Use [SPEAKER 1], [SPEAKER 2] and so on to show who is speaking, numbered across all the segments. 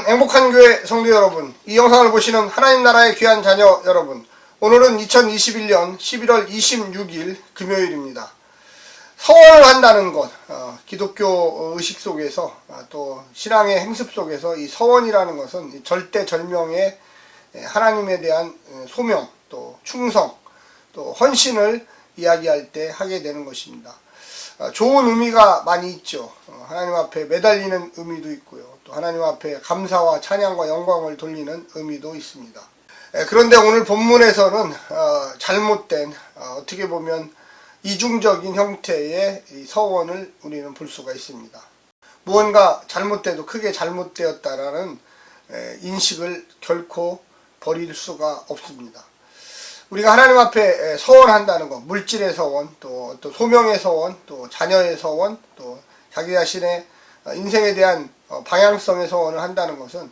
[SPEAKER 1] 행복한 교회 성도 여러분, 이 영상을 보시는 하나님 나라의 귀한 자녀 여러분, 오늘은 2021년 11월 26일 금요일입니다. 서원을 한다는 것, 기독교 의식 속에서 또 신앙의 행습 속에서 이 서원이라는 것은 절대절명의 하나님에 대한 소명, 또 충성, 또 헌신을 이야기할 때 하게 되는 것입니다. 좋은 의미가 많이 있죠. 하나님 앞에 매달리는 의미도 있고요. 또 하나님 앞에 감사와 찬양과 영광을 돌리는 의미도 있습니다. 그런데 오늘 본문에서는 잘못된, 어떻게 보면 이중적인 형태의 이 서원을 우리는 볼 수가 있습니다. 무언가 잘못돼도 크게 잘못되었다라는 인식을 결코 버릴 수가 없습니다. 우리가 하나님 앞에 서원한다는 것, 물질의 서원, 또 소명의 서원, 또 자녀의 서원, 또 자기 자신의 인생에 대한 방향성의 서원을 한다는 것은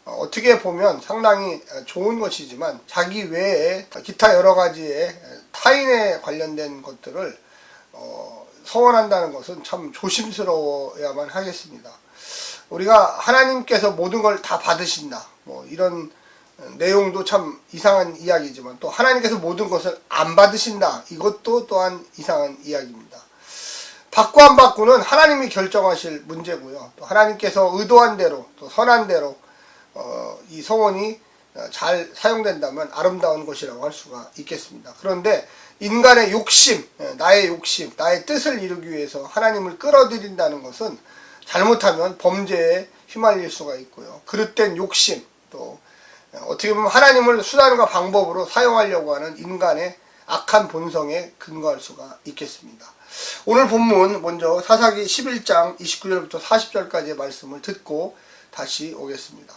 [SPEAKER 1] 어떻게 보면 상당히 좋은 것이지만 자기 외에 기타 여러 가지의 타인에 관련된 것들을 서원한다는 것은 참 조심스러워야만 하겠습니다. 우리가 하나님께서 모든 걸 다 받으신다, 이런 내용도 참 이상한 이야기지만, 또 하나님께서 모든 것을 안 받으신다, 이것도 또한 이상한 이야기입니다. 받고 안 받고는 하나님이 결정하실 문제고요. 또 하나님께서 의도한 대로, 또 선한 대로 이 서원이 잘 사용된다면 아름다운 것이라고 할 수가 있겠습니다. 그런데 인간의 욕심, 나의 욕심, 나의 뜻을 이루기 위해서 하나님을 끌어들인다는 것은 잘못하면 범죄에 휘말릴 수가 있고요. 그릇된 욕심, 또 어떻게 보면 하나님을 수단과 방법으로 사용하려고 하는 인간의 악한 본성에 근거할 수가 있겠습니다. 오늘 본문 먼저 사사기 11장 29절부터 40절까지의 말씀을 듣고 다시 오겠습니다.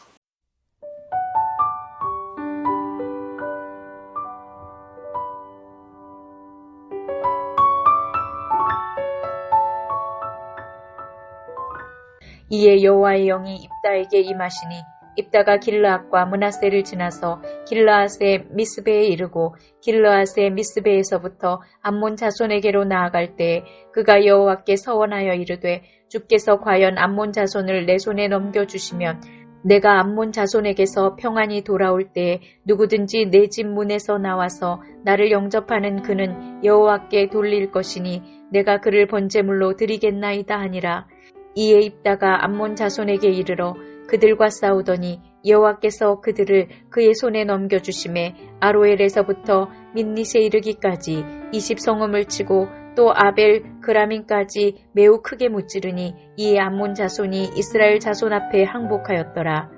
[SPEAKER 2] 이에 여호와의 영이 입다에게 임하시니 입다가 길르앗과 므낫세를 지나서 길르앗의 미스베에 이르고 길르앗의 미스베에서부터 암몬 자손에게로 나아갈 때에 그가 여호와께 서원하여 이르되 주께서 과연 암몬 자손을 내 손에 넘겨주시면 내가 암몬 자손에게서 평안히 돌아올 때에 누구든지 내 집 문에서 나와서 나를 영접하는 그는 여호와께 돌릴 것이니 내가 그를 번제물로 드리겠나이다 하니라. 이에 입다가 암몬 자손에게 이르러 그들과 싸우더니 여호와께서 그들을 그의 손에 넘겨주심에 아로엘에서부터 민닛에 이르기까지 20성읍을 치고 또 아벨 그라민까지 매우 크게 무찌르니 이에 암몬 자손이 이스라엘 자손 앞에 항복하였더라.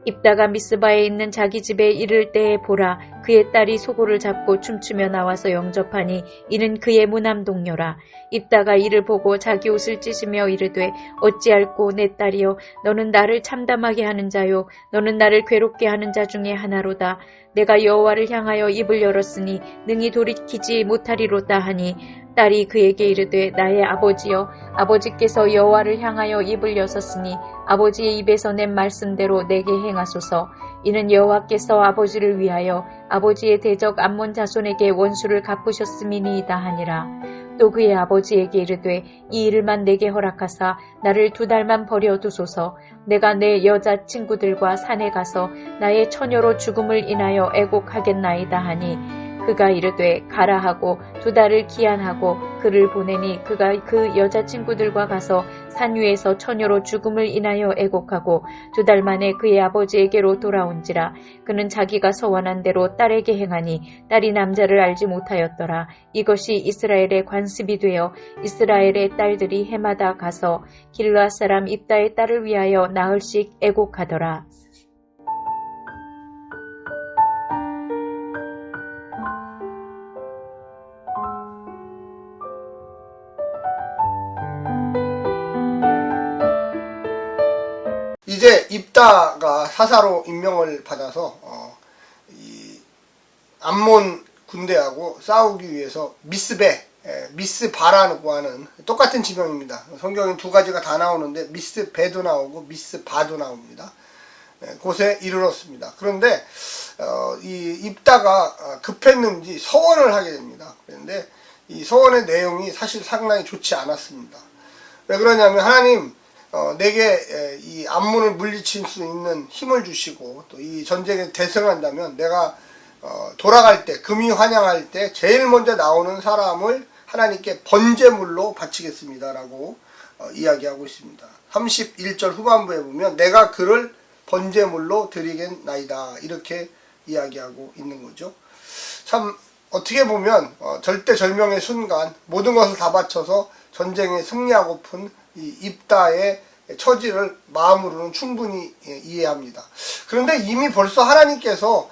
[SPEAKER 2] 입다가 미스바에 있는 자기 집에 이를 때에 보라, 그의 딸이 소고를 잡고 춤추며 나와서 영접하니 이는 그의 무남동료라. 입다가 이를 보고 자기 옷을 찢으며 이르되 어찌할꼬 내 딸이여, 너는 나를 참담하게 하는 자요, 너는 나를 괴롭게 하는 자 중에 하나로다. 내가 여호와를 향하여 입을 열었으니 능히 돌이키지 못하리로다 하니 딸이 그에게 이르되 나의 아버지여, 아버지께서 여호와를 향하여 입을 여셨으니 아버지의 입에서 낸 말씀대로 내게 행하소서. 이는 여호와께서 아버지를 위하여 아버지의 대적 암몬 자손에게 원수를 갚으셨음이니이다 하니라. 또 그의 아버지에게 이르되 이 일만 내게 허락하사 나를 2달만 버려두소서. 내가 내 여자 친구들과 산에 가서 나의 처녀로 죽음을 인하여 애곡하겠나이다 하니 그가 이르되 가라 하고 2달을 기한하고 그를 보내니 그가 그 여자친구들과 가서 산 위에서 처녀로 죽음을 인하여 애곡하고 2달 만에 그의 아버지에게로 돌아온지라. 그는 자기가 서원한 대로 딸에게 행하니 딸이 남자를 알지 못하였더라. 이것이 이스라엘의 관습이 되어 이스라엘의 딸들이 해마다 가서 길르앗 사람 입다의 딸을 위하여 나흘씩 애곡하더라.
[SPEAKER 1] 이제 입다가 사사로 임명을 받아서 이 암몬 군대하고 싸우기 위해서 미스바라고 하는 똑같은 지명입니다. 성경에 2가지가 다 나오는데 미스베도 나오고 미스바도 나옵니다. 곳에 이르렀습니다. 그런데 이 입다가 급했는지 서원을 하게 됩니다. 그런데 이 서원의 내용이 사실 상당히 좋지 않았습니다. 왜 그러냐면 하나님, 내게 이 암몬을 물리칠 수 있는 힘을 주시고 또 이 전쟁에 대승한다면 내가 돌아갈 때, 금이 환영할 때 제일 먼저 나오는 사람을 하나님께 번제물로 바치겠습니다라고 이야기하고 있습니다. 31절 후반부에 보면 내가 그를 번제물로 드리겠나이다 이렇게 이야기하고 있는 거죠. 참 어떻게 보면 절대절명의 순간 모든 것을 다 바쳐서 전쟁에 승리하고픈 이 입다의 처지를 마음으로는 충분히 이해합니다. 그런데 이미 벌써 하나님께서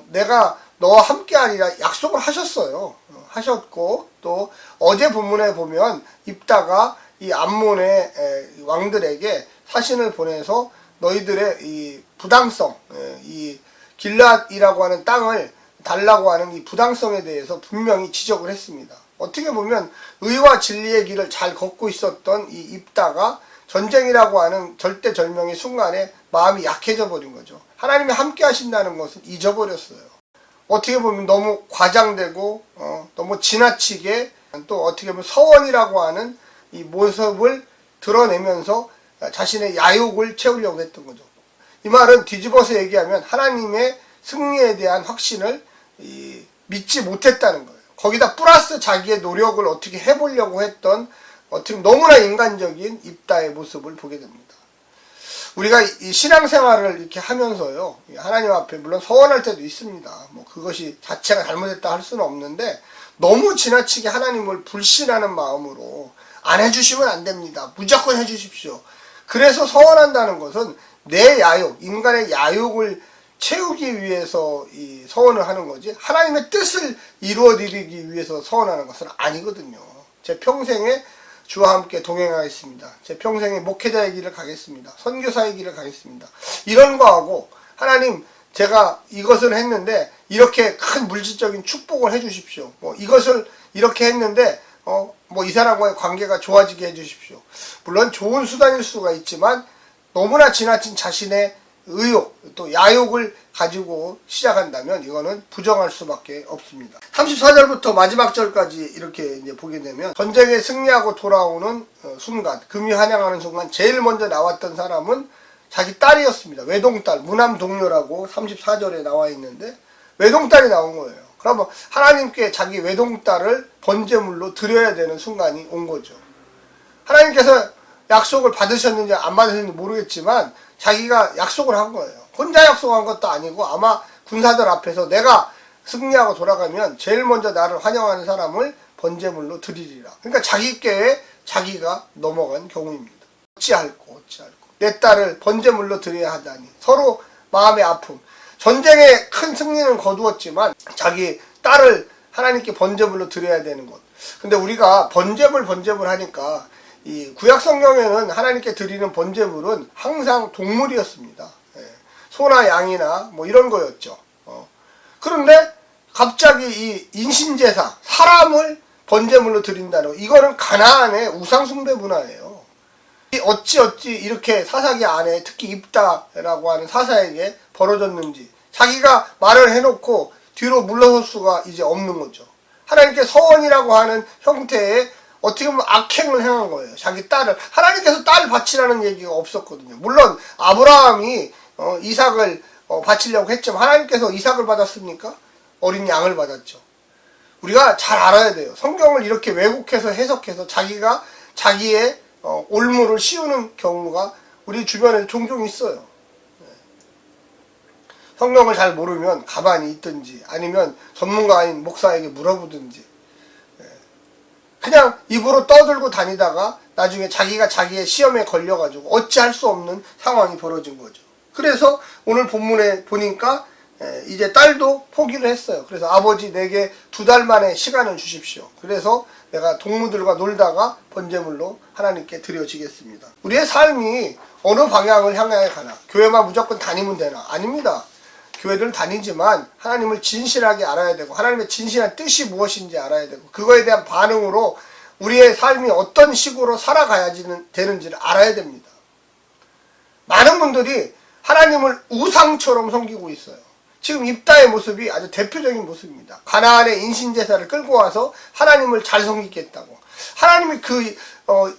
[SPEAKER 1] 내가 너와 함께하리라 약속을 하셨어요. 하셨고 또 어제 본문에 보면 입다가 이 암몬의 왕들에게 사신을 보내서 너희들의 이 부당성, 이 길앗이라고 하는 땅을 달라고 하는 이 부당성에 대해서 분명히 지적을 했습니다. 어떻게 보면 의와 진리의 길을 잘 걷고 있었던 이 입다가 전쟁이라고 하는 절대절명의 순간에 마음이 약해져 버린 거죠. 하나님이 함께 하신다는 것을 잊어버렸어요. 어떻게 보면 너무 과장되고 너무 지나치게 또 어떻게 보면 서원이라고 하는 이 모습을 드러내면서 자신의 야욕을 채우려고 했던 거죠. 이 말은 뒤집어서 얘기하면 하나님의 승리에 대한 확신을 믿지 못했다는 거예요. 거기다 플러스 자기의 노력을 어떻게 해보려고 했던 어떻게 너무나 인간적인 입다의 모습을 보게 됩니다. 우리가 이 신앙생활을 이렇게 하면서요, 하나님 앞에 물론 서원할 때도 있습니다. 뭐 그것이 자체가 잘못했다 할 수는 없는데 너무 지나치게 하나님을 불신하는 마음으로 안 해주시면 안 됩니다. 무조건 해주십시오. 그래서 서원한다는 것은 내 야욕, 인간의 야욕을 채우기 위해서 이 서원을 하는 거지 하나님의 뜻을 이루어드리기 위해서 서원하는 것은 아니거든요. 제 평생에 주와 함께 동행하겠습니다. 제 평생에 목회자의 길을 가겠습니다. 선교사의 길을 가겠습니다. 이런 거하고 하나님 제가 이것을 했는데 이렇게 큰 물질적인 축복을 해주십시오. 뭐 이것을 이렇게 했는데 뭐 이 사람과의 관계가 좋아지게 해주십시오. 물론 좋은 수단일 수가 있지만 너무나 지나친 자신의 의욕 또 야욕을 가지고 시작한다면 이거는 부정할 수밖에 없습니다. 34절부터 마지막 절까지 이렇게 이제 보게 되면 전쟁에 승리하고 돌아오는 순간, 금이 환영하는 순간 제일 먼저 나왔던 사람은 자기 딸이었습니다. 외동딸, 무남동료라고 34절에 나와 있는데 외동딸이 나온 거예요. 그러면 하나님께 자기 외동딸을 번제물로 드려야 되는 순간이 온 거죠. 하나님께서 약속을 받으셨는지 안 받으셨는지 모르겠지만 자기가 약속을 한 거예요. 혼자 약속한 것도 아니고 아마 군사들 앞에서 내가 승리하고 돌아가면 제일 먼저 나를 환영하는 사람을 번제물로 드리리라. 그러니까 자기께에 자기가 넘어간 경우입니다. 어찌할꼬 내 딸을 번제물로 드려야 하다니. 서로 마음의 아픔. 전쟁에 큰 승리는 거두었지만 자기 딸을 하나님께 번제물로 드려야 되는 것. 근데 우리가 번제물 하니까 이 구약 성경에는 하나님께 드리는 번제물은 항상 동물이었습니다. 소나 양이나 뭐 이런 거였죠. 그런데 갑자기 이 인신제사, 사람을 번제물로 드린다는 거, 이거는 가나안의 우상숭배 문화예요. 어찌 이렇게 사사기 안에 특히 입다라고 하는 사사에게 벌어졌는지 자기가 말을 해놓고 뒤로 물러설 수가 이제 없는 거죠. 하나님께 서원이라고 하는 형태의 어떻게 보면 악행을 행한 거예요. 자기 딸을. 하나님께서 딸 바치라는 얘기가 없었거든요. 물론 아브라함이 이삭을 바치려고 했지만 하나님께서 이삭을 받았습니까? 어린 양을 받았죠. 우리가 잘 알아야 돼요. 성경을 이렇게 왜곡해서 해석해서 자기가 자기의 올무를 씌우는 경우가 우리 주변에 종종 있어요. 성경을 잘 모르면 가만히 있든지 아니면 전문가인 목사에게 물어보든지 그냥 입으로 떠들고 다니다가 나중에 자기가 자기의 시험에 걸려가지고 어찌할 수 없는 상황이 벌어진 거죠. 그래서 오늘 본문에 보니까 이제 딸도 포기를 했어요. 그래서 아버지 내게 2달 만에 시간을 주십시오. 그래서 내가 동무들과 놀다가 번제물로 하나님께 드려지겠습니다. 우리의 삶이 어느 방향을 향해 가나? 교회만 무조건 다니면 되나? 아닙니다. 교회를 다니지만 하나님을 진실하게 알아야 되고 하나님의 진실한 뜻이 무엇인지 알아야 되고 그거에 대한 반응으로 우리의 삶이 어떤 식으로 살아가야 되는지를 알아야 됩니다. 많은 분들이 하나님을 우상처럼 섬기고 있어요. 지금 입다의 모습이 아주 대표적인 모습입니다. 가나안의 인신제사를 끌고 와서 하나님을 잘 섬기겠다고 하나님이 그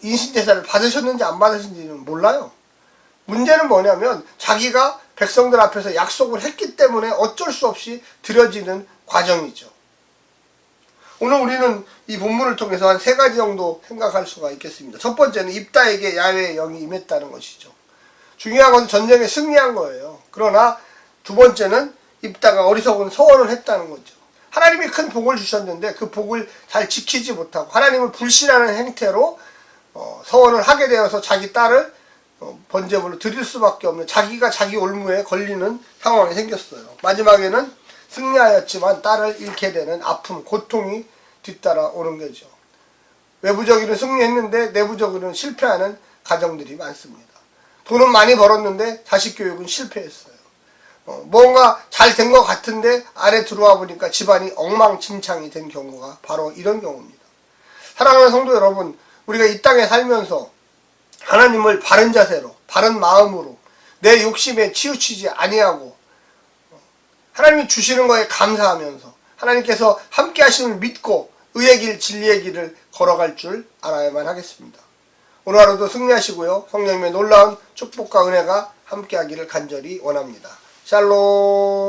[SPEAKER 1] 인신제사를 받으셨는지 안 받으셨는지는 몰라요. 문제는 뭐냐면 자기가 백성들 앞에서 약속을 했기 때문에 어쩔 수 없이 드려지는 과정이죠. 오늘 우리는 이 본문을 통해서 한 3가지 정도 생각할 수가 있겠습니다. 첫 번째는 입다에게 야훼의 영이 임했다는 것이죠. 중요한 것은 전쟁에 승리한 거예요. 그러나 두 번째는 입다가 어리석은 서원을 했다는 거죠. 하나님이 큰 복을 주셨는데 그 복을 잘 지키지 못하고 하나님을 불신하는 행태로 서원을 하게 되어서 자기 딸을 번제물로 드릴 수밖에 없는, 자기가 자기 올무에 걸리는 상황이 생겼어요. 마지막에는 승리하였지만 딸을 잃게 되는 아픔, 고통이 뒤따라 오는 거죠. 외부적으로는 승리했는데 내부적으로는 실패하는 가정들이 많습니다. 돈은 많이 벌었는데 자식 교육은 실패했어요. 뭔가 잘 된 것 같은데 안에 들어와 보니까 집안이 엉망진창이 된 경우가 바로 이런 경우입니다. 사랑하는 성도 여러분, 우리가 이 땅에 살면서 하나님을 바른 자세로, 바른 마음으로, 내 욕심에 치우치지 아니하고 하나님이 주시는 거에 감사하면서 하나님께서 함께 하심을 믿고 의의 길, 진리의 길을 걸어갈 줄 알아야만 하겠습니다. 오늘 하루도 승리하시고요. 성령님의 놀라운 축복과 은혜가 함께 하기를 간절히 원합니다. 샬롬.